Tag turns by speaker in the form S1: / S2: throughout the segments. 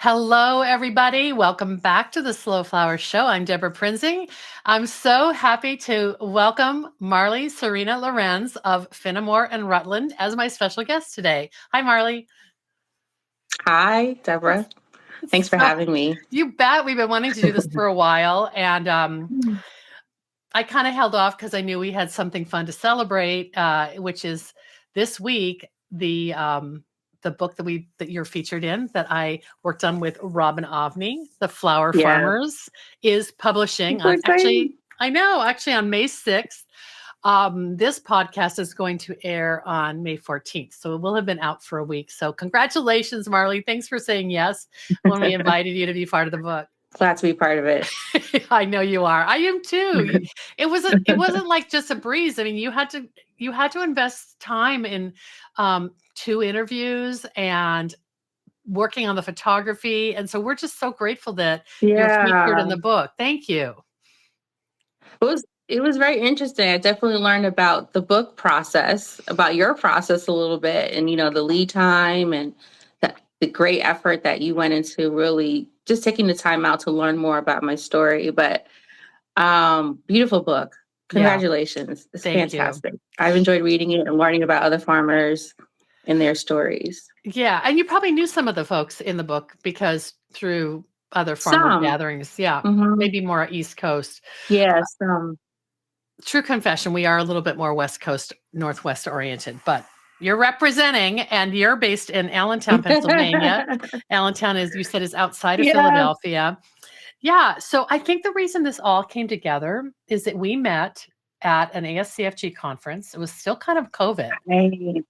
S1: Hello, everybody. Welcome back to the Slow Flower Show. I'm Deborah Prinzing. I'm so happy to welcome Marley Surena-Llorens of Fenimore and Rutland as my special guest today. Hi, Marley.
S2: Hi, Deborah. Thanks for
S1: So,
S2: having me.
S1: you bet. We've been wanting to do this for a while, and I kind of held off because I knew we had something fun to celebrate, which is this week the book that you're featured in that I worked on with Robin Avni, The Flower
S2: Yeah,
S1: Farmers, is publishing
S2: so
S1: on
S2: exciting.
S1: actually on May 6th. This podcast is going to air on May 14th. So it will have been out for a week. So congratulations, Marley. Thanks for saying yes when we invited you to be part of the book.
S2: Glad to be part of it.
S1: I know you are. I am too. It wasn't like just a breeze. I mean, you had to invest time in 2 interviews and working on the photography. And so we're just so grateful that you're featured in
S2: Yeah,
S1: the book. Thank you.
S2: it was very interesting. I definitely learned about the book process, about your process a little bit, and the lead time and the great effort that you went into really just taking the time out to learn more about my story. But beautiful book.
S1: Yeah.
S2: Congratulations. It's
S1: Thank you.
S2: fantastic. I've enjoyed reading it and learning about other farmers and their stories.
S1: Yeah. And you probably knew some of the folks in the book because through other farmer
S2: Some.
S1: gatherings. Yeah.
S2: Hmm.
S1: Maybe more East Coast.
S2: Yeah, some.
S1: True confession, we are a little bit more West Coast, Northwest oriented, but you're representing and you're based in Allentown, Pennsylvania. Allentown, as you said, is outside of
S2: Yeah.
S1: Philadelphia. Yeah. So I think the reason this all came together is that we met at an ASCFG conference. It was still kind of COVID.
S2: Right.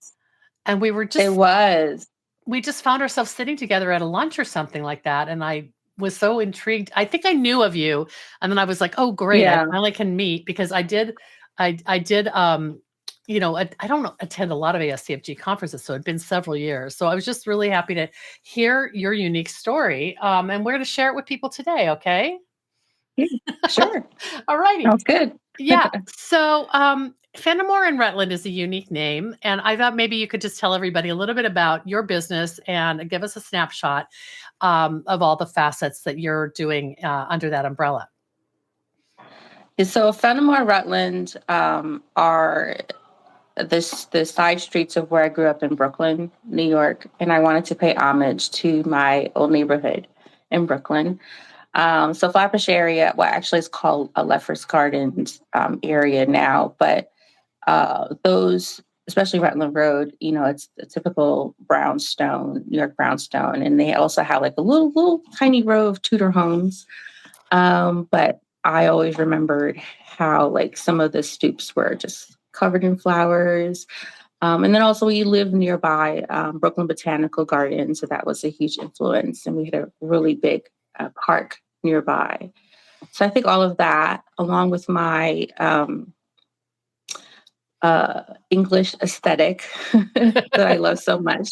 S1: And
S2: It was.
S1: we just found ourselves sitting together at a lunch or something like that. And I was so intrigued. I think I knew of you. And then I was like, oh, great. I
S2: Yeah.
S1: finally can meet because I did, I don't attend a lot of ASCFG conferences. So it'd been several years. So I was just really happy to hear your unique story. And we're going to share it with people today. Okay.
S2: Yeah, sure.
S1: All righty.
S2: Sounds good.
S1: Yeah. So, Fenimore and Rutland is a unique name. And I thought maybe you could just tell everybody a little bit about your business and give us a snapshot of all the facets that you're doing under that umbrella.
S2: So Fenimore Rutland are the side streets of where I grew up in Brooklyn, New York, and I wanted to pay homage to my old neighborhood in Brooklyn. So Flatbush area, well, actually it's called Lefferts Gardens area now, but those, especially Rutland Road, it's a typical brownstone, New York brownstone, and they also have like a little tiny row of Tudor homes. But I always remembered how like some of the stoops were just covered in flowers. And then also we lived nearby Brooklyn Botanical Garden, so that was a huge influence, and we had a really big park nearby. So I think all of that, along with my English aesthetic that I love so much,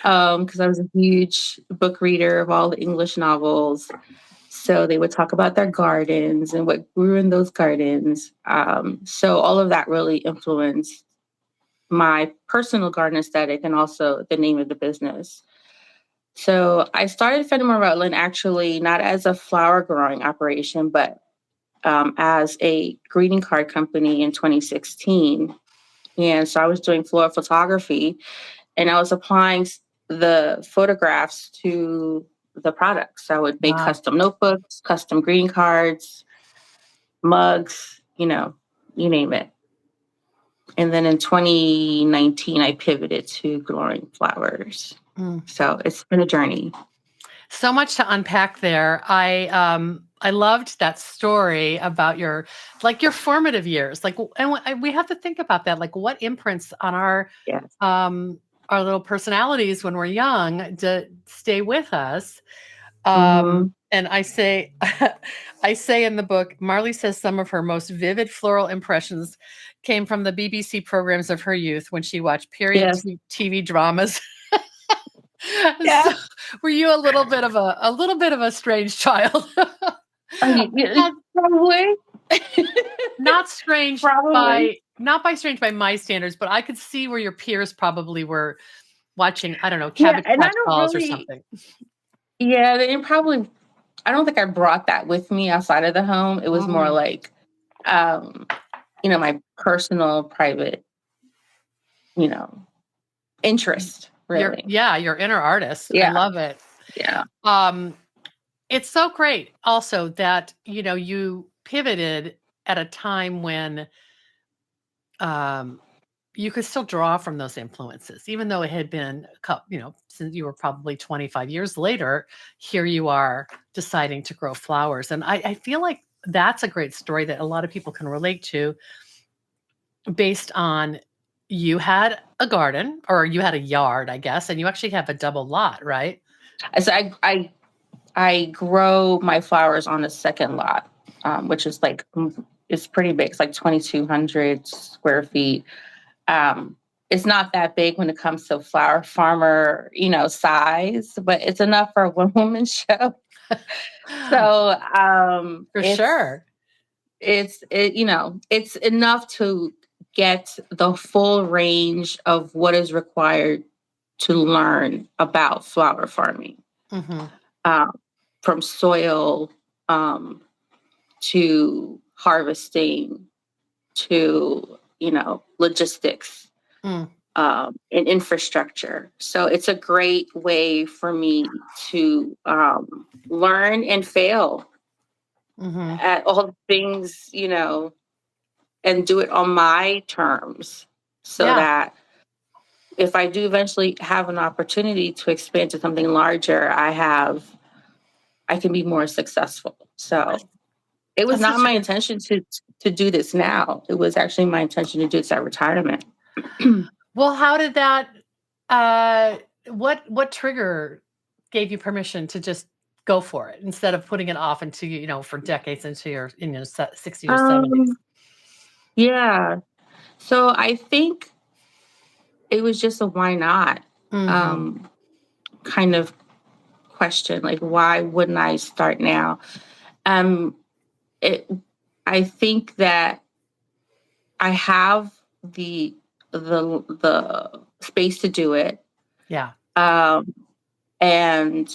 S2: because I was a huge book reader of all the English novels. So they would talk about their gardens and what grew in those gardens. So all of that really influenced my personal garden aesthetic and also the name of the business. So I started Fenimore Rutland actually not as a flower growing operation, but as a greeting card company in 2016. And so I was doing floral photography and I was applying the photographs to the products. I would make
S1: Wow.
S2: custom notebooks, custom greeting cards, mugs, you name it. And then in 2019, I pivoted to growing flowers.
S1: Mm.
S2: So it's been a journey.
S1: So much to unpack there. I loved that story about your formative years. And we have to think about that. Like, what imprints on
S2: Yes.
S1: our little personalities when we're young to stay with us.
S2: Mm-hmm.
S1: And I say, I say in the book, Marley says some of her most vivid floral impressions came from the BBC programs of her youth when she watched period
S2: Yes.
S1: TV dramas.
S2: Yeah.
S1: So, were you a little bit of a strange child?
S2: Probably.
S1: Not strange
S2: Probably.
S1: by strange by my standards, but I could see where your peers probably were watching, I don't know,
S2: Yeah.
S1: Cabbage
S2: And I
S1: Patch
S2: don't
S1: Dolls or
S2: really,
S1: something.
S2: Yeah, they probably, I don't think I brought that with me outside of the home. It was more
S1: Mm.
S2: like, um, my personal, private, you know, interest, really.
S1: Your inner artist. I
S2: Yeah,
S1: love it.
S2: yeah.
S1: Um, it's so great also that, you pivoted at a time when you could still draw from those influences, even though it had been, since you were probably 25 years later, here you are deciding to grow flowers. And I feel like that's a great story that a lot of people can relate to based on you had a garden or you had a yard, I guess, and you actually have a double lot, right?
S2: So I grow my flowers on a second lot, which is like, it's pretty big. It's like 2,200 square feet. Um, it's not that big when it comes to flower farmer, size, but it's enough for a one woman show. So
S1: For sure.
S2: it's enough to get the full range of what is required to learn about flower farming,
S1: Mm-hmm.
S2: um, from soil, um, to harvesting to logistics,
S1: Mm.
S2: and infrastructure. So it's a great way for me to learn and fail
S1: Mm-hmm.
S2: at all the things, and do it on my terms so
S1: Yeah.
S2: that if I do eventually have an opportunity to expand to something larger, I can be more successful. So it was
S1: That's
S2: not
S1: such a
S2: my
S1: good.
S2: intention to do this now. It was actually my intention to do this at retirement.
S1: Well, how did that uh what trigger gave you permission to just go for it instead of putting it off into, for decades into your, 60s or 70s?
S2: Um, yeah. So I think it was just a why not,
S1: Mhm.
S2: um, kind of question. Like, why wouldn't I start now? Um, it, I think that I have the space to do it.
S1: Yeah.
S2: Um, and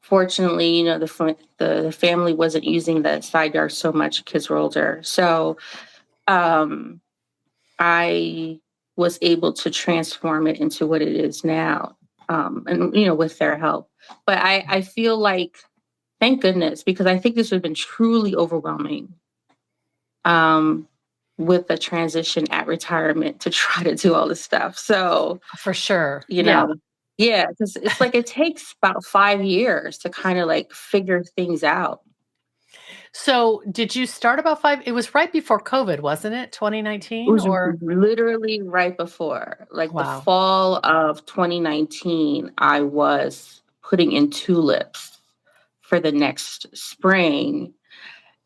S2: fortunately, the family wasn't using the side yard so much. Kids were older, so um, I was able to transform it into what it is now, and with their help. But I feel like, thank goodness, because I think this would have been truly overwhelming, um, with the transition at retirement to try to do all this stuff. So,
S1: For sure.
S2: you
S1: Yeah.
S2: know, yeah, because it's like it takes about 5 years to kind of like figure things out.
S1: So, did you start about 5 it was right before COVID, wasn't it?
S2: It
S1: 2019
S2: was
S1: or
S2: literally right before, like the
S1: wow.
S2: fall of 2019, I was putting in tulips for the next spring.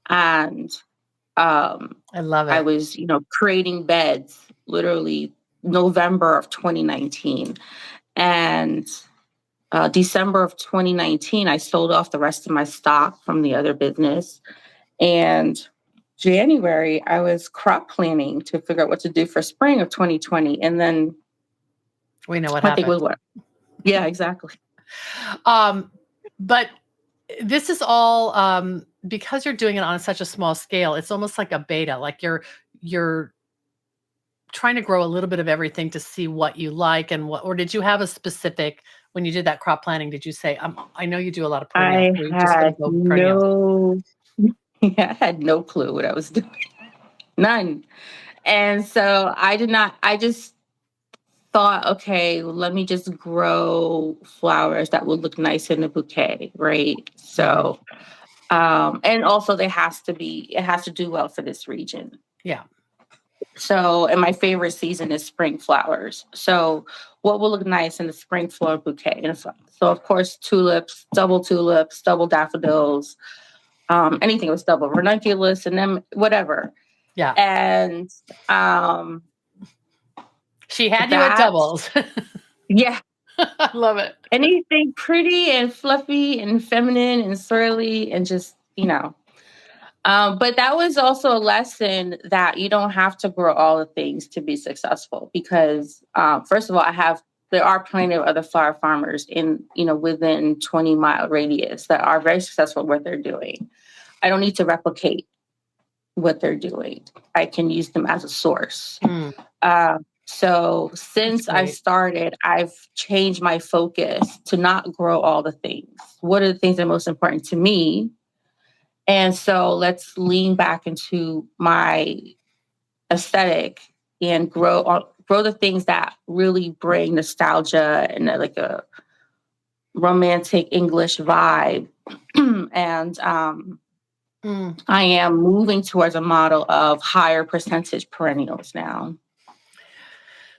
S2: And
S1: I love
S2: I
S1: it.
S2: was, creating beds literally November of 2019. And December of 2019, I sold off the rest of my stock from the other business. And January, I was crop planning to figure out what to do for spring of 2020. And then
S1: We know what
S2: I think it
S1: happened.
S2: was what? Yeah, exactly.
S1: Um, but this is all because you're doing it on such a small scale. It's almost like a beta. Like you're trying to grow a little bit of everything to see what you like and what. Or did you have a specific when you did that crop planning? Did you say, I know you do a lot of perennials,
S2: I
S1: so you're just going
S2: had
S1: to go perennials?
S2: no, yeah, I had no clue what I was doing. None. And so I just thought, okay, let me just grow flowers that would look nice in a bouquet, right?
S1: Mhm.
S2: So, and also it has to do well for this region.
S1: Yeah.
S2: So, and my favorite season is spring flowers. So, what will look nice in the spring flower bouquet? And so, of course, tulips, double daffodils, anything was double, ranunculus, and then whatever.
S1: Yeah.
S2: And
S1: She had you at
S2: that,
S1: doubles.
S2: yeah,
S1: I love it.
S2: anything pretty and fluffy and feminine and swirly and just, but that was also a lesson that you don't have to grow all the things to be successful because, first of all, I have there are plenty of other flower farmers in, within 20-mile radius that are very successful at what they're doing. I don't need to replicate what they're doing. I can use them as a source. So since I started, I've changed my focus to not grow all the things. What are the things that are most important to me? And so let's lean back into my aesthetic and grow the things that really bring nostalgia and like a romantic English vibe. And I am moving towards a model of higher percentage perennials now.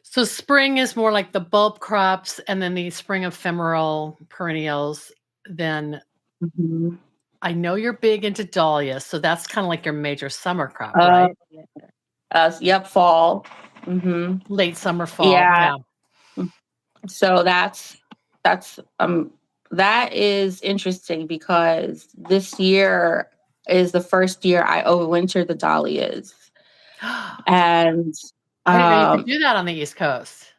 S1: So spring is more like the bulb crops, and then the spring ephemeral perennials. Then I know you're big into dahlias, so that's kind of like your major summer crop, right?
S2: Yep, fall.
S1: Late summer, fall.
S2: Yeah. So that is interesting because this year is the first year I overwintered the dahlias. And
S1: I didn't know you could do that on the East Coast.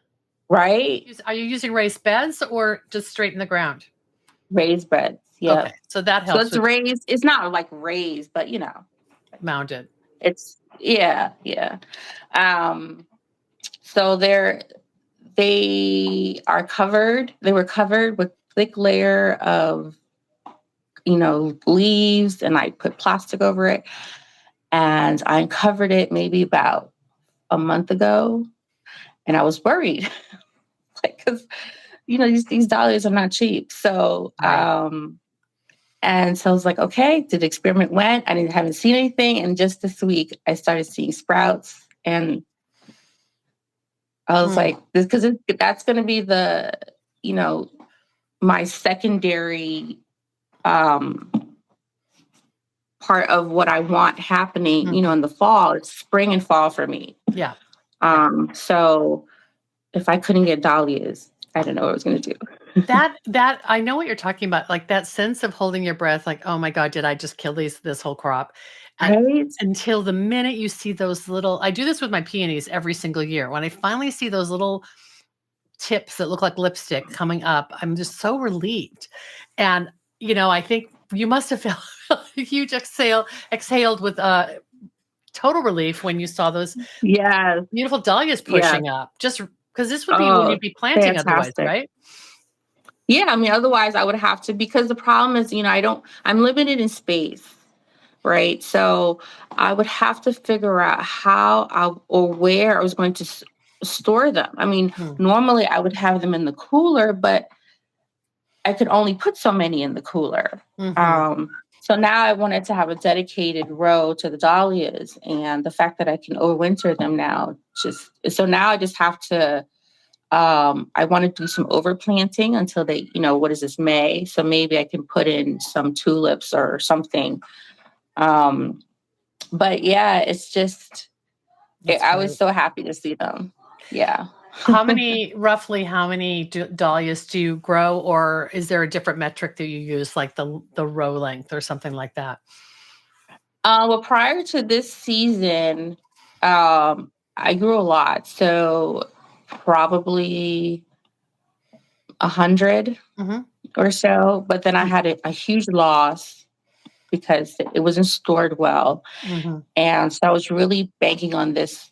S2: Right?
S1: Are you using raised beds or just straight in the ground?
S2: Raised beds. Yeah.
S1: Okay, so that helps.
S2: So it's raised. It's not like raised, but
S1: mounded.
S2: It's yeah. So they are covered. They were covered with thick layer of leaves, and I put plastic over it, and I uncovered it maybe about a month ago, and I was worried, because these dahlias are not cheap. So and so I was like, okay, did the experiment went? I haven't seen anything, and just this week I started seeing sprouts, and I was like, this because that's going to be the my secondary part of what I want happening, in the fall. It's spring and fall for me.
S1: Yeah.
S2: So if I couldn't get dahlias, I don't know what I was going to do.
S1: That I know what you're talking about, like that sense of holding your breath, like, oh my God, did I just kill this whole crop?
S2: Right?
S1: Until the minute you see those little, I do this with my peonies every single year. When I finally see those little tips that look like lipstick coming up, I'm just so relieved. And, I think you must have felt a huge exhaled with total relief when you saw those beautiful dahlias pushing up, just because this would be when you'd be planting otherwise, right?
S2: Yeah, otherwise I would have to, because the problem is, I'm limited in space, right? So I would have to figure out how or where I was going to store them. Normally I would have them in the cooler, but I could only put so many in the cooler. So now I wanted to have a dedicated row to the dahlias, and the fact that I can overwinter them now, now I just have to, I want to do some overplanting until they, what is this, May? So maybe I can put in some tulips or something. But yeah, it's just, I was so happy to see them. Yeah.
S1: Roughly how many dahlias do you grow, or is there a different metric that you use, like the row length or something like that?
S2: Well, prior to this season, I grew a lot. So probably 100 or so. But then I had a huge loss because it wasn't stored well. And so I was really banking on this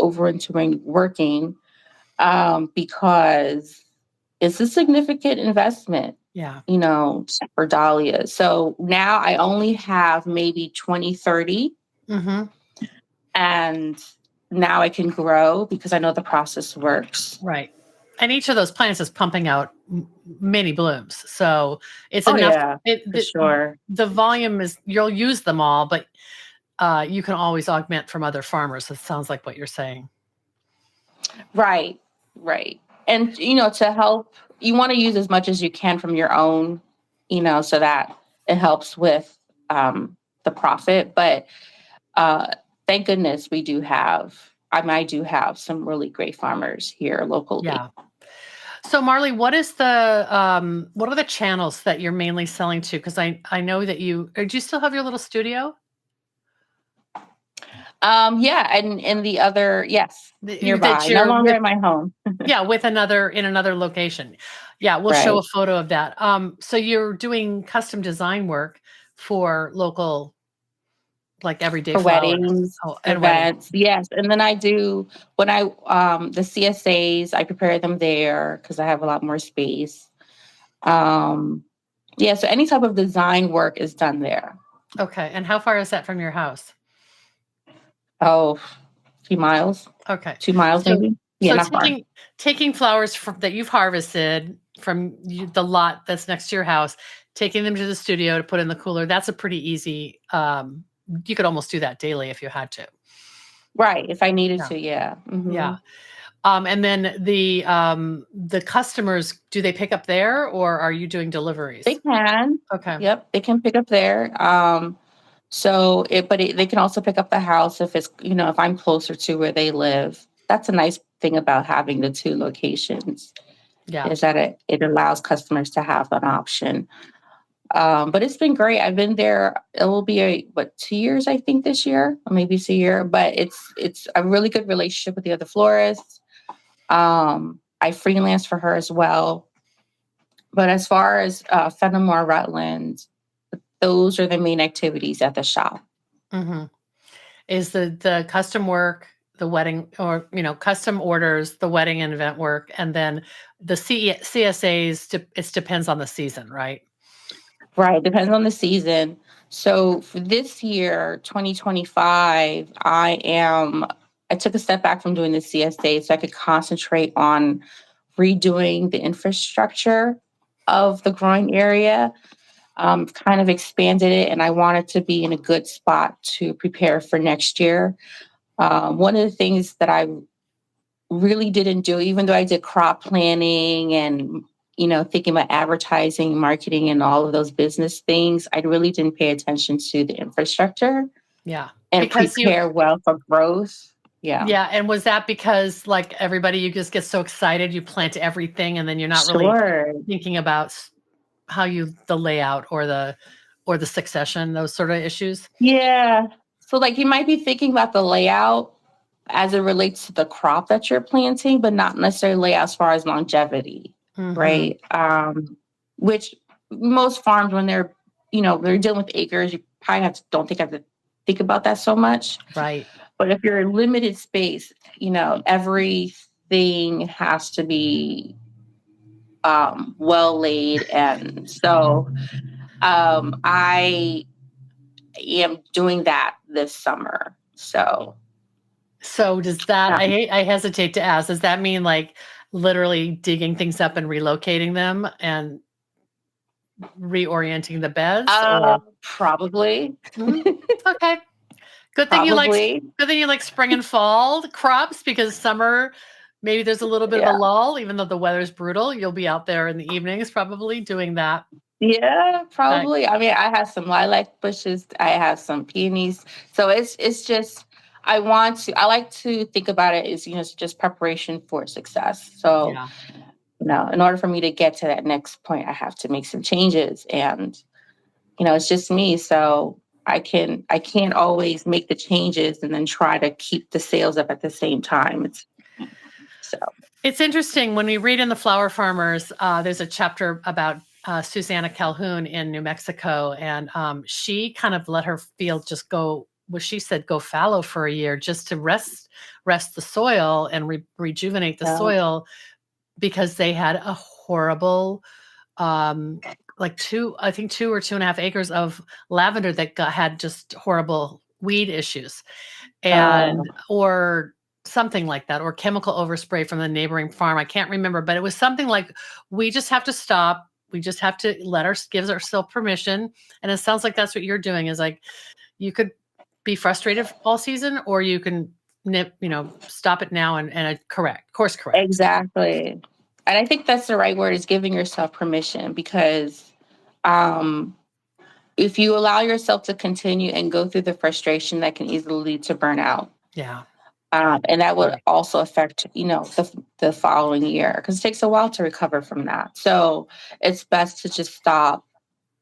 S2: overwintering working, because it's a significant investment.
S1: Yeah.
S2: For dahlias. So now I only have maybe 20, 30. And now I can grow because I know the process works.
S1: Right. And each of those plants is pumping out many blooms. So it's enough.
S2: Yeah, for sure.
S1: The volume is, you'll use them all, but you can always augment from other farmers. It sounds like what you're saying. Right.
S2: And, to help, you want to use as much as you can from your own, so that it helps with the profit. But thank goodness I do have some really great farmers here locally.
S1: Yeah. So Marley, what are the channels that you're mainly selling to? Because I know that do you still have your little studio?
S2: Yeah, and in the other, yes,
S1: That
S2: nearby, no
S1: you're
S2: longer
S1: with,
S2: in my home.
S1: yeah, with in another location. Yeah, we'll show
S2: Right.
S1: a photo of that. So you're doing custom design work for local, like everyday
S2: For
S1: flowers.
S2: weddings,
S1: Oh, and weddings.
S2: events, yes. And then I do when I the CSAs, I prepare them there because I have a lot more space. Um, yeah, so any type of design work is done there.
S1: Okay. And how far is that from your house?
S2: Oh, a few miles,
S1: Okay.
S2: 2 miles
S1: So
S2: maybe. Yeah,
S1: so
S2: not far.
S1: taking flowers that you've harvested from the lot that's next to your house, taking them to the studio to put in the cooler, that's a pretty easy, you could almost do that daily if you had to.
S2: Right, if I needed
S1: Yeah.
S2: to, yeah.
S1: Yeah. And then the customers, do they pick up there or are you doing
S2: They
S1: deliveries?
S2: can.
S1: Okay.
S2: Yep, they can pick up there. They can also pick up the house if it's, if I'm closer to where they live. That's a nice thing about having the two locations
S1: Yeah.
S2: is that it allows customers to have an option. But it's been great. I've been there. It will be 2 years, I think, this year, or maybe it's a year. But it's a really good relationship with the other florist. I freelance for her as well. But as far as Fenimore Rutland, those are the main activities at the shop.
S1: Hmm. Is the custom work, the wedding, or custom orders, the wedding and event work, and then the CSAs, it depends on the season, right?
S2: Right, depends on the season. So for this year, 2025, I took a step back from doing the CSA so I could concentrate on redoing the infrastructure of the growing area. Kind of expanded it, and I wanted to be in a good spot to prepare for next year. One of the things that I really didn't do, even though I did crop planning and thinking about advertising, marketing, and all of those business things, I really didn't pay attention to the infrastructure
S1: Yeah,
S2: and
S1: because you
S2: prepare well for growth. Yeah,
S1: yeah, and was that because like everybody, you just get so excited, you plant everything, and then you're not really
S2: sure.
S1: thinking about how the layout or the succession, those sort of issues?
S2: Yeah. So, like, you might be thinking about the layout as it relates to the crop that you're planting, but not necessarily as far as longevity,
S1: Hmm.
S2: right? Which most farms, when they're dealing with acres, you probably don't think have to think about that so much.
S1: Right.
S2: But if you're in limited space, everything has to be well laid, and so I am doing that this summer. So
S1: So does that,
S2: um,
S1: I hesitate to ask, does that mean like literally digging things up and relocating them and reorienting the beds, or
S2: probably,
S1: Mhm. Okay. Good thing you like
S2: probably,
S1: spring and fall crops, because summer, maybe there's a little bit of a
S2: yeah,
S1: lull, even though the weather's brutal. You'll be out there in the evenings probably doing that.
S2: yeah,
S1: Uh,
S2: probably. I mean, I have some lilac bushes, I have some peonies, so it's just I like to think about it as it's just preparation for success. So
S1: yeah.
S2: in order for me to get to that next point, I have to make some changes, and it's just me, so I can't always make the changes and then try to keep the sales up at the same time. So
S1: It's interesting when we read in the Flower Farmers, there's a chapter about Susanna Calhoun in New Mexico, and she kind of let her field just go. Well, she said go fallow for a year just to rest the soil and rejuvenate the
S2: yeah.
S1: soil, because they had a horrible, um, like I think 2 or 2.5 acres of lavender that had just horrible weed issues,
S2: Uh,
S1: and or something like that, or chemical overspray from the neighboring farm. I can't remember, but it was something like, we just have to stop. We just have to give ourselves permission. And it sounds like that's what you're doing, is like, you could be frustrated all season, or you can stop it now and course correct.
S2: exactly. And I think that's the right word, is giving yourself permission, because um, if you allow yourself to continue and go through the frustration, that can easily lead to burnout.
S1: Yeah.
S2: And that would
S1: Right.
S2: also affect, the following year, because it takes a while to recover from that. So it's best to just stop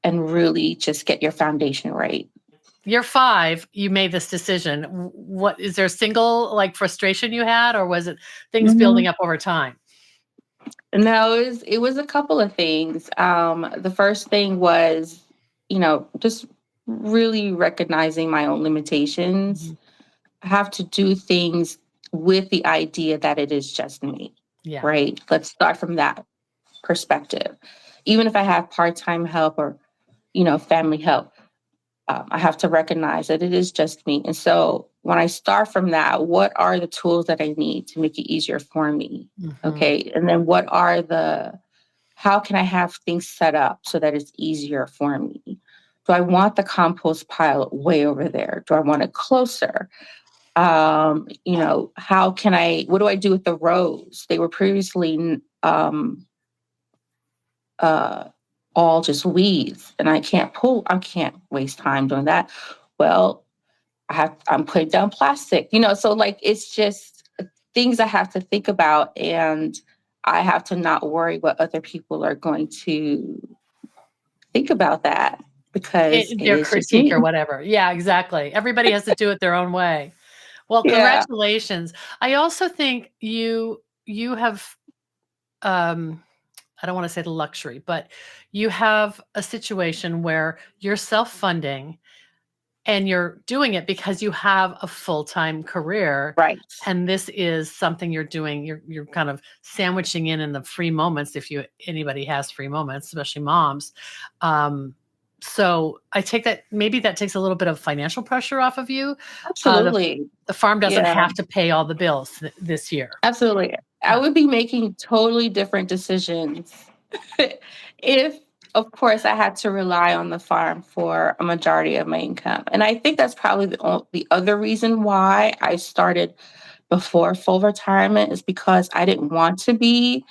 S2: and really just get your foundation right.
S1: You're 5, you made this decision. What is there a single like frustration you had, or was it things building up over time?
S2: No, it was a couple of things. The first thing was, just really recognizing my own limitations.
S1: Mhm.
S2: I have to do things with the idea that it is just me,
S1: Yeah.
S2: right? Let's start from that perspective. Even if I have part-time help or, family help, I have to recognize that it is just me. And so when I start from that, what are the tools that I need to make it easier for me?
S1: Mhm.
S2: Okay. And then how can I have things set up so that it's easier for me? Do I want the compost pile way over there? Do I want it closer? What do I do with the rows? They were previously uh, all just weeds, and I can't waste time doing that. Well, I'm putting down plastic, so like it's just things I have to think about, and I have to not worry what other people are going to think about that because it
S1: Their
S2: is just
S1: critique
S2: me.
S1: or whatever. Yeah, exactly. Everybody has to do it their own way. Well,
S2: Yeah.
S1: congratulations. I also think you have I don't want to say the luxury, but you have a situation where you're self-funding and you're doing it because you have a full-time career,
S2: Right.
S1: and this is something you're doing. You're kind of sandwiching in the free moments, if anybody has free moments, especially moms. So I take that maybe that takes a little bit of financial pressure off of you. The
S2: Absolutely.
S1: the farm doesn't
S2: Yeah.
S1: have to pay all the bills this year.
S2: Absolutely. I
S1: Yeah.
S2: would be making totally different decisions if, of course, I had to rely on the farm for a majority of my income. And I think that's probably the other reason why I started before full retirement is because I didn't want to be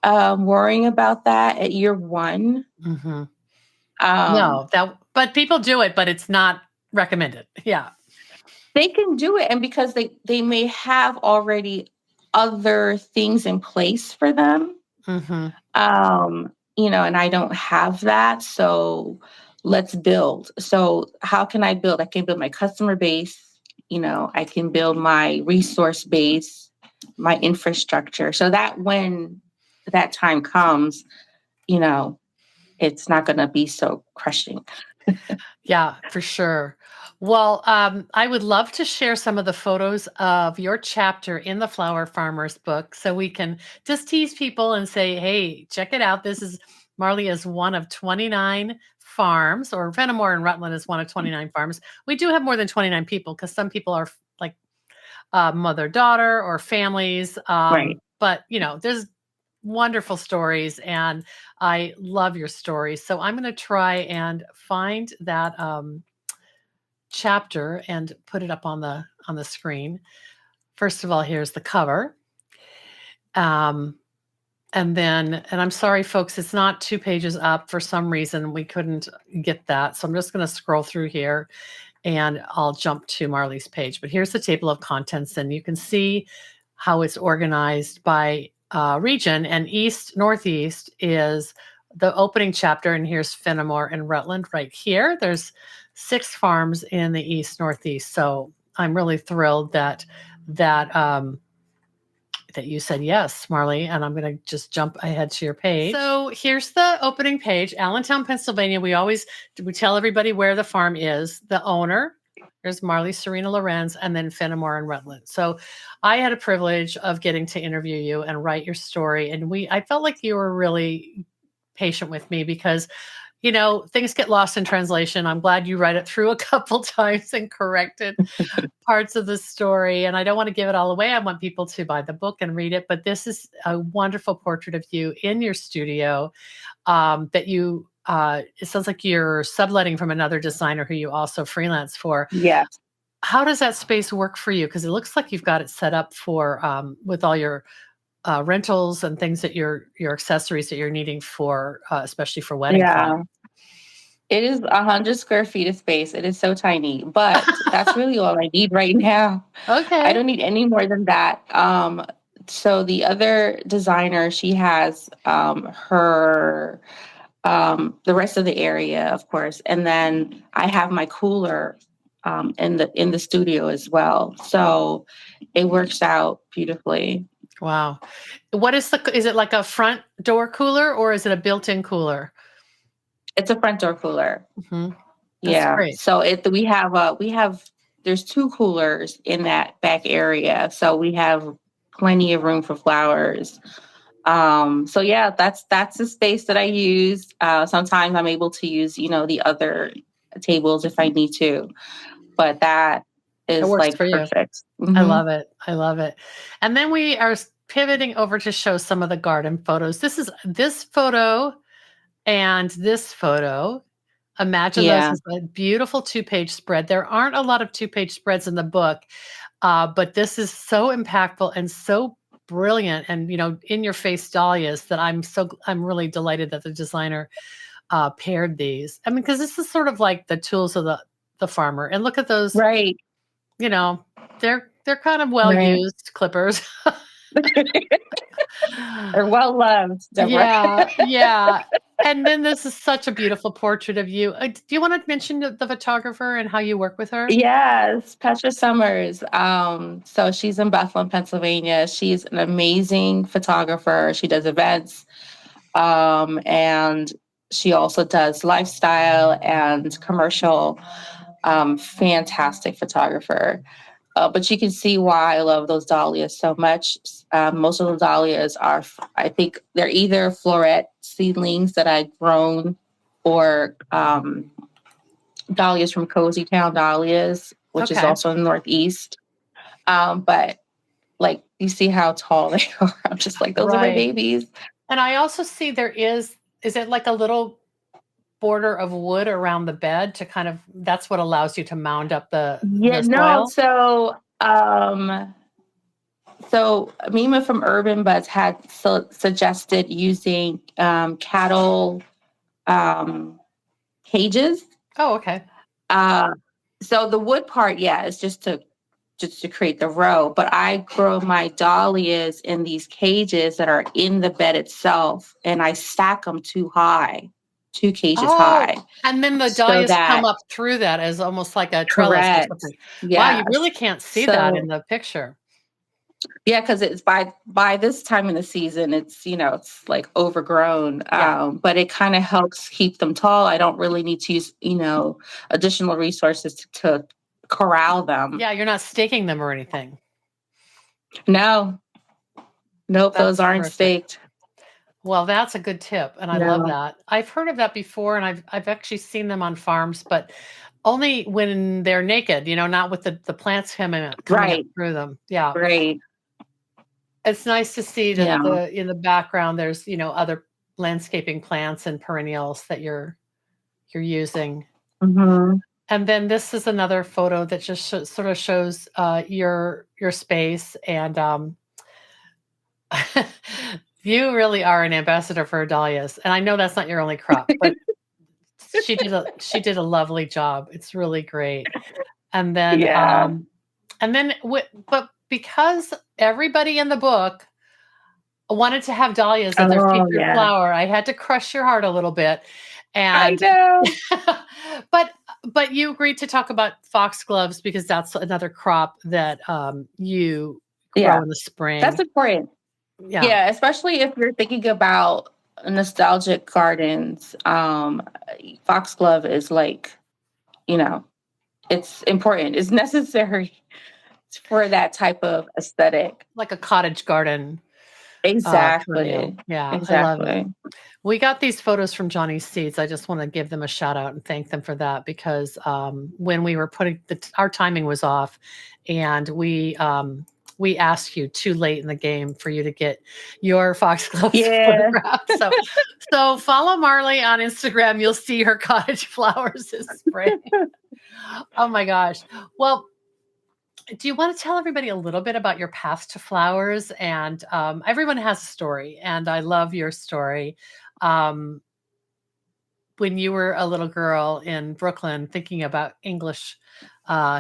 S2: worrying about that at year one.
S1: Mm-hmm.
S2: Um,
S1: No, but people do it, but it's not recommended. Yeah.
S2: they can do it, and because they may have already other things in place for them.
S1: Mm-hmm.
S2: And I don't have that. So let's build. So how can I build? I can build my customer base, I can build my resource base, my infrastructure. So that when that time comes, you know, it's not gonna be so crushing.
S1: Yeah, for sure. Well, I would love to share some of the photos of your chapter in the Flower Farmers book so we can just tease people and say, hey, check it out. This is Marley is one of 29 farms, or Fenimore and Rutland is one of 29 farms. We do have more than 29 people because some people are like mother daughter or families.
S2: Right.
S1: But, there's wonderful stories, and I love your stories. So I'm going to try and find that chapter and put it up on the screen. First of all, here's the cover. And I'm sorry, folks, it's not 2 pages up. For some reason, we couldn't get that. So I'm just going to scroll through here and I'll jump to Marley's page. But here's the table of contents, and you can see how it's organized by region. And east northeast is the opening chapter, and here's Fenimore and Rutland right here. There's 6 farms in the east northeast. So I'm really thrilled that that you said yes, Marley, and I'm going to just jump ahead to your page. So here's the opening page, Allentown, Pennsylvania. We tell everybody where the farm is, the owner. There's Marley Surena-Llorens, and then Fenimore and Rutland. So I had a privilege of getting to interview you and write your story, and I felt like you were really patient with me because things get lost in translation. I'm glad you read it through a couple times and corrected parts of the story. And I don't want to give it all away. I want people to buy the book and read it. But this is a wonderful portrait of you in your studio that you, it sounds like you're subletting from another designer who you also freelance for.
S2: Yes.
S1: How does that space work for you? Because it looks like you've got it set up for with all your rentals and things that your accessories that you're needing for, especially for wedding
S2: Yeah.
S1: fun.
S2: It is 100 square feet of space. It is so tiny, but that's really all I need right now. I
S1: Okay.
S2: don't need any more than that. So the other designer, she has her the rest of the area, of course. And then I have my cooler in the studio as well. So it works out beautifully.
S1: Wow. What is is it like a front door cooler or is it a built-in cooler?
S2: It's a front door cooler.
S1: Mm-hmm. That's
S2: Yeah.
S1: great.
S2: So we have there's two coolers in that back area. So we have plenty of room for flowers. So yeah, that's the space that I use. Sometimes I'm able to use, the other tables if I need to, but that
S1: It
S2: is
S1: works
S2: like
S1: for you.
S2: perfect.
S1: I
S2: Hmm.
S1: love it. I love it. And then we are pivoting over to show some of the garden photos. This is this photo and this photo. Imagine those
S2: Yeah.
S1: as a beautiful 2-page spread. There aren't a lot of 2-page spreads in the book, but this is so impactful and so brilliant and in your face dahlias that I'm really delighted that the designer paired these. I mean, because this is sort of like the tools of the farmer. And look at those,
S2: Right.
S1: they're kind of well
S2: Right.
S1: used clippers.
S2: They're well loved, Deborah.
S1: Yeah, yeah. And then this is such a beautiful portrait of you. Do you want to mention the photographer and how you work with her?
S2: Yes, Petra Summers. So she's in Bethlehem, Pennsylvania. She's an amazing photographer. She does events, and she also does lifestyle and commercial. Fantastic photographer. But you can see why I love those dahlias so much. Most of the dahlias are, I think, they're either floret seedlings that I've grown, or dahlias from Cozy Town Dahlias, which is
S1: Okay.
S2: also in the Northeast. But like, you see how tall they are. I'm just like, those are my
S1: Right.
S2: babies.
S1: And I also see is it like a little border of wood around the bed to that's what allows you to mound up
S2: Yeah,
S1: the
S2: no.
S1: soil?
S2: So Mima from Urban Buds had suggested using cattle cages.
S1: Oh, okay.
S2: Uh, so the wood part, yeah, is just to create the row. But I grow my dahlias in these cages that are in the bed itself, and I stack them too high, 2 cages
S1: Oh,
S2: high,
S1: and then the
S2: so
S1: dahlias come
S2: that
S1: up through that as almost like a trellis or
S2: correct.
S1: something. Wow, you really
S2: Yes.
S1: can't see that in
S2: So
S1: the picture.
S2: yeah, because it's by this time in the season, it's like overgrown.
S1: Yeah.
S2: But it kind of helps keep them tall. I don't really need to use additional resources to corral them.
S1: Yeah, you're not staking them or anything.
S2: No, nope, those
S1: That's
S2: aren't
S1: perfect.
S2: staked.
S1: Well, that's a good tip, and I love
S2: No.
S1: that. I've heard of that before, and I've actually seen them on farms, but only when they're naked, not with the plants coming up
S2: Right,
S1: through them. Yeah.
S2: right.
S1: It's nice to see that
S2: Yeah.
S1: in the background there's, other landscaping plants and perennials that you're using.
S2: Hmm.
S1: And then this is another photo that just sort of shows your space and you really are an ambassador for dahlias. And I know that's not your only crop, but she did a lovely job. It's really great. And then
S2: Yeah.
S1: but because everybody in the book wanted to have dahlias as their
S2: Oh,
S1: featured
S2: yeah.
S1: flower, I had to crush your heart a little bit.
S2: I
S1: And
S2: know.
S1: but you agreed to talk about foxgloves because that's another crop that you grow
S2: Yeah,
S1: in the
S2: that's
S1: spring.
S2: important.
S1: Yeah.
S2: Yeah, especially if you're thinking about nostalgic gardens. Foxglove is like, you know, it's important. It's necessary for that type of aesthetic.
S1: Like a cottage garden perennial.
S2: Exactly.
S1: Yeah, I love it.
S2: Exactly.
S1: We got these photos from Johnny's Seeds. I just want to give them a shout out and thank them for that because when we were putting our timing was off, and we asked you too late in the game for you to get your foxgloves
S2: Yeah.
S1: photographed. So follow Marley on Instagram. You'll see her cottage flowers this spring. Oh my gosh. Well, do you want to tell everybody a little bit about your path to flowers? And everyone has a story, and I love your story. Um, when you were a little girl in Brooklyn thinking about English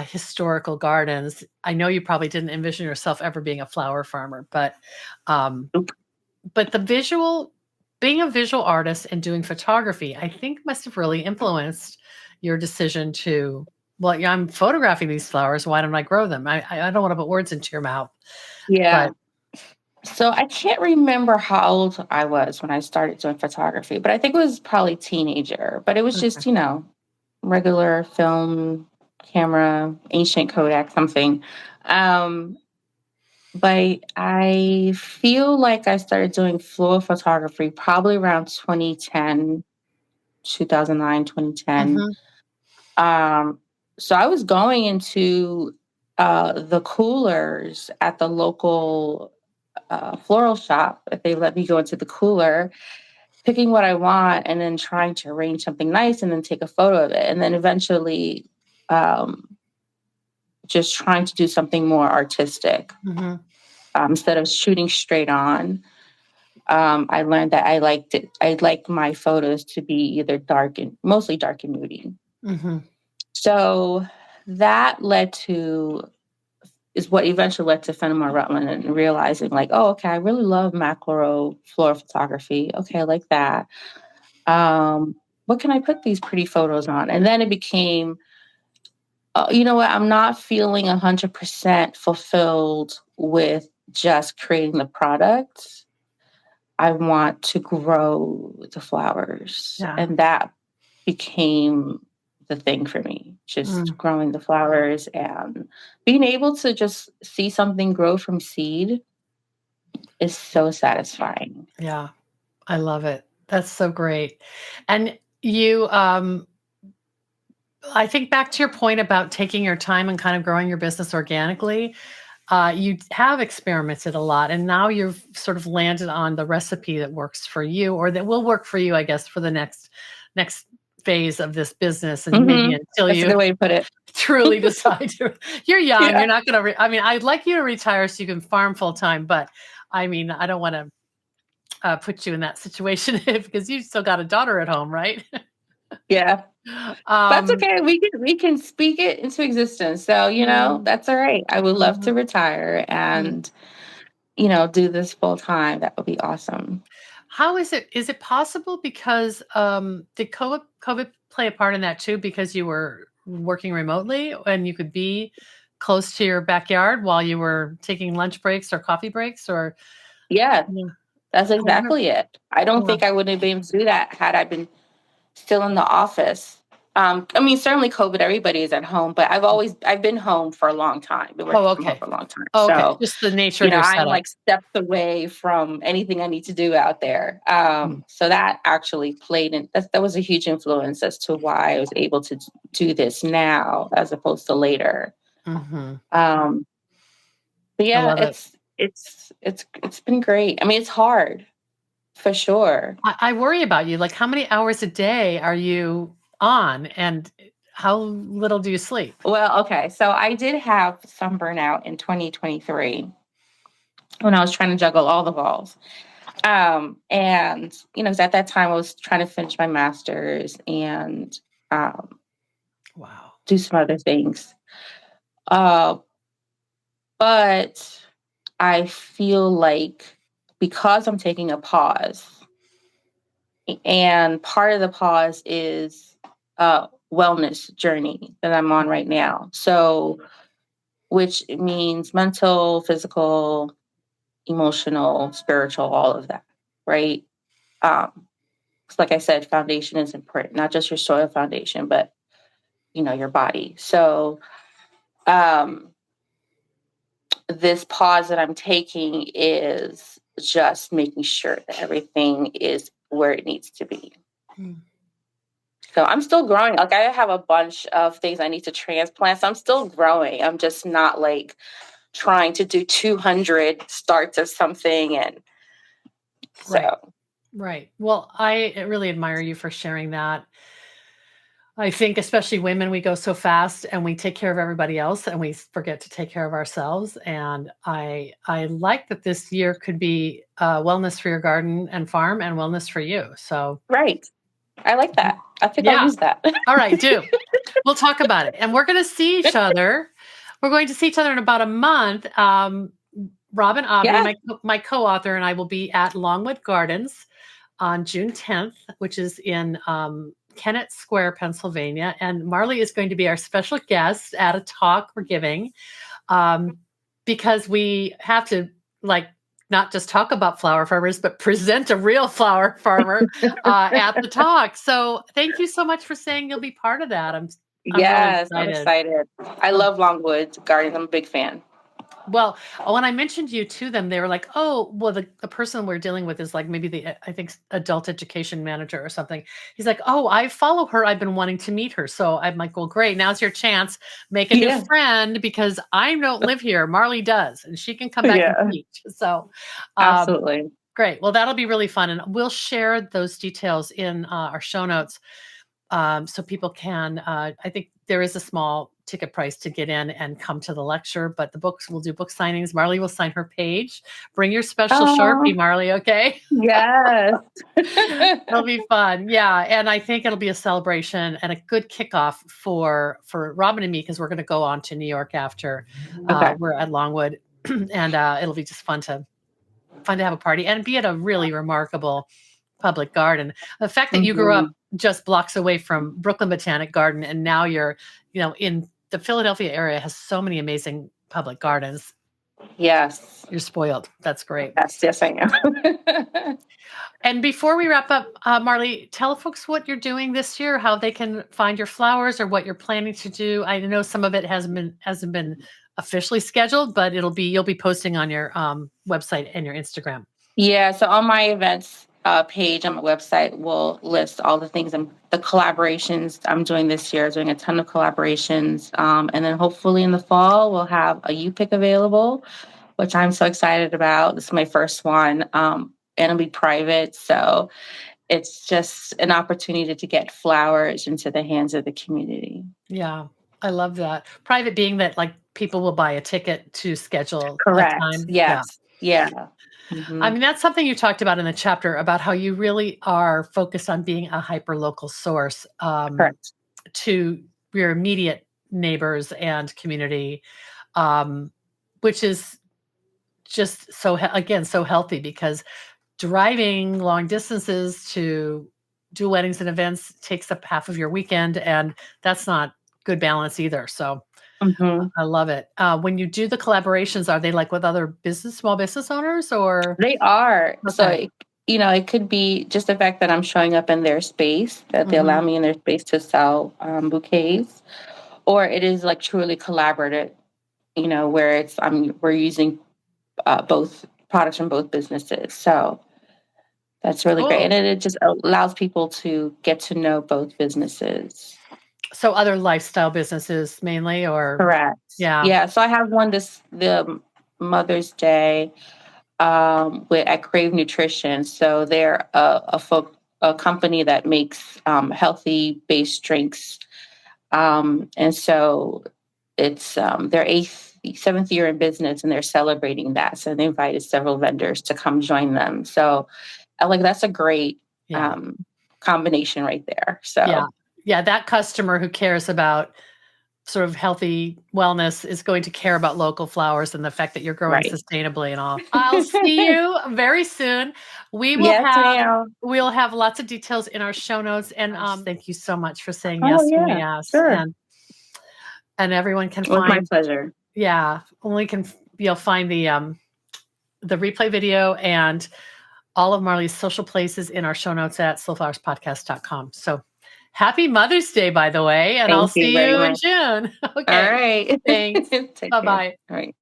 S1: historical gardens, I know you probably didn't envision yourself ever being a flower farmer, but
S2: Nope.
S1: the visual being a visual artist and doing photography, I think must have really influenced your decision to, well, yeah, I'm photographing these flowers. Why don't I grow them? I don't want to put words into your mouth,
S2: Yeah.
S1: but
S2: So I can't remember how old I was when I started doing photography, but I think it was probably teenager. But it was
S1: okay.
S2: just, regular film camera, ancient Kodak, something. Um, but I feel like I started doing floral photography probably around 2010, 2009, 2010.
S1: Mhm,
S2: So I was going into the coolers at the local floral shop. If they let me go into the cooler, picking what I want, and then trying to arrange something nice, and then take a photo of it, and then eventually um, just trying to do something more artistic
S1: mhm,
S2: instead of shooting straight on. I learned that I liked it. I like my photos to be either mostly dark and moody.
S1: mhm.
S2: So that led to is what eventually led to Fenimore Rutland and realizing like, oh, okay, I really love macro floral photography. Okay, I like that. What can I put these pretty photos on? And then it became, you know what? I'm not feeling 100% fulfilled with just creating the product. I want to grow the flowers.
S1: Yeah.
S2: And that became the thing for me, just
S1: Mm,
S2: growing the flowers and being able to just see something grow from seed is so satisfying.
S1: yeah. I love it. That's so great. And you, I think back to your point about taking your time and kind of growing your business organically. You have experimented a lot, and now you've sort of landed on the recipe that works for you, or that will work for you, I guess, for the next phase of this business, and maybe until
S2: That's a
S1: you
S2: good way to put it.
S1: truly decide to. You're young.
S2: Yeah.
S1: You're not going to. I mean, I'd like you to retire so you can farm full time, but I mean, I don't want to put you in that situation because you've still got a daughter at home, right?
S2: Yeah. That's
S1: um,
S2: okay. We can speak it into existence. So,
S1: mm,
S2: that's all right. I would love
S1: mhm,
S2: to retire
S1: mm.
S2: and, do this full time. That would be awesome.
S1: How is it? Is it possible because did COVID play a part in that too? Because you were working remotely and you could be close to your backyard while you were taking lunch breaks or coffee breaks, or
S2: Yeah,
S1: yeah,
S2: that's
S1: I wonder.
S2: exactly it. I don't
S1: Yeah.
S2: think I would have been able to do that had I been still in the office. I mean, certainly COVID, everybody is at home, but I've been home for a long time, been
S1: Oh,
S2: working from home
S1: okay.
S2: for a long time.
S1: Oh, okay.
S2: So,
S1: Just the nature of your
S2: I'm
S1: setup.
S2: like steps away from anything I need to do out there.
S1: Mm,
S2: So that actually played in, that was a huge influence as to why I was able to do this now as opposed to later.
S1: mhm.
S2: Um, but
S1: I
S2: yeah,
S1: love it.
S2: it's been great. I mean, it's hard for sure.
S1: I worry about you. Like, how many hours a day are you on, and how little do you sleep?
S2: Well, okay. So I did have some burnout in 2023 when I was trying to juggle all the balls. And 'cause at that time I was trying to finish my master's and um,
S1: Wow.
S2: do some other things. Uh, but I feel like because I'm taking a pause, and part of the pause is a wellness journey that I'm on right now. So, which means mental, physical, emotional, spiritual, all of that, right? Um, 'Cause like I said, foundation is important, not just your soil foundation, but your body. So um, this pause that I'm taking is just making sure that everything is where it needs to be.
S1: Mm.
S2: So I'm still growing. Like I have a bunch of things I need to transplant. So I'm still growing. I'm just not like trying to do 200 starts of something. And
S1: Right.
S2: so,
S1: Right. Well, I really admire you for sharing that. I think especially women, we go so fast and we take care of everybody else and we forget to take care of ourselves. And I like that this year could be wellness for your garden and farm and wellness for you. So
S2: right. I like that. I think I'll
S1: yeah.
S2: use that.
S1: All right, do. We'll talk about it. And we're going to see each other. We're going to see each other in about a month. Robin Avni,
S2: Yeah.
S1: my co-author, and I will be at Longwood Gardens on June 10th, which is in Kennett Square, Pennsylvania. And Marley is going to be our special guest at a talk we're giving because we have to not just talk about flower farmers, but present a real flower farmer at the talk. So thank you so much for saying you'll be part of that. I'm
S2: Yes,
S1: really
S2: I'm excited. I love longwood gardens. I'm a big fan.
S1: Well, when I mentioned you to them, they were like, oh, well, the person we're dealing with is like maybe I think, adult education manager or something. He's like, oh, I follow her. I've been wanting to meet her. So I'm like, well, great. Now's your chance. Make a new friend because I don't live here. Marley does, and she can come back and teach. So
S2: absolutely.
S1: Great. Well, that'll be really fun. And we'll share those details in our show notes so people can, I think there is a small ticket price to get in and come to the lecture, but we'll do book signings. Marley will sign her page. Bring your special Sharpie, Marley, okay?
S2: Yes.
S1: It'll be fun. Yeah. And I think it'll be a celebration and a good kickoff for Robin and me, because we're going to go on to New York after we're at Longwood. And it'll be just fun to have a party and be at a really remarkable public garden. The fact that you grew up just blocks away from Brooklyn Botanic Garden, and now you're, in the Philadelphia area has so many amazing public gardens.
S2: Yes.
S1: You're spoiled. That's great.
S2: Yes, I am.
S1: And before we wrap up, Marley, tell folks what you're doing this year, how they can find your flowers or what you're planning to do. I know some of it hasn't been officially scheduled, but you'll be posting on your website and your Instagram.
S2: Yeah. So on my events page on my website, we'll list all the things and the collaborations I'm doing this year, doing a ton of collaborations. And then hopefully in the fall, we'll have a U-Pick available, which I'm so excited about. This is my first one. And it'll be private. So it's just an opportunity to get flowers into the hands of the community.
S1: Yeah. I love that. Private being that people will buy a ticket to schedule
S2: Correct.
S1: a time.
S2: Yes. Yeah. Mm-hmm.
S1: I mean, that's something you talked about in the chapter about how you really are focused on being a hyper-local source to your immediate neighbors and community, which is just so healthy, because driving long distances to do weddings and events takes up half of your weekend, and that's not good balance either. So I love it. When you do the collaborations, are they with other small business owners, or?
S2: They are.
S1: Okay.
S2: So, it could be just the fact that I'm showing up in their space, that they allow me in their space to sell bouquets, or it is truly collaborative, where we're using both products from both businesses. So that's really great. And it just allows people to get to know both businesses. So
S1: other lifestyle businesses mainly, or?
S2: Correct.
S1: Yeah.
S2: Yeah. So I have one the Mother's Day at Crave Nutrition. So they're a company that makes healthy based drinks. And so it's their 7th year in business, and they're celebrating that. So they invited several vendors to come join them. So that's a great combination right there. So
S1: yeah, that customer who cares about sort of healthy wellness is going to care about local flowers and the fact that you're growing sustainably and all. I'll see you very soon. We will we'll have lots of details in our show notes. And thank you so much for saying yes when we asked.
S2: Sure.
S1: And everyone can
S2: find. My pleasure.
S1: Yeah, you'll find the replay video and all of Marley's social places in our show notes at slowflowerspodcast.com. So happy Mother's Day, by the way, and I'll see you in June. Okay.
S2: All right.
S1: Thanks. Bye-bye.
S2: All right.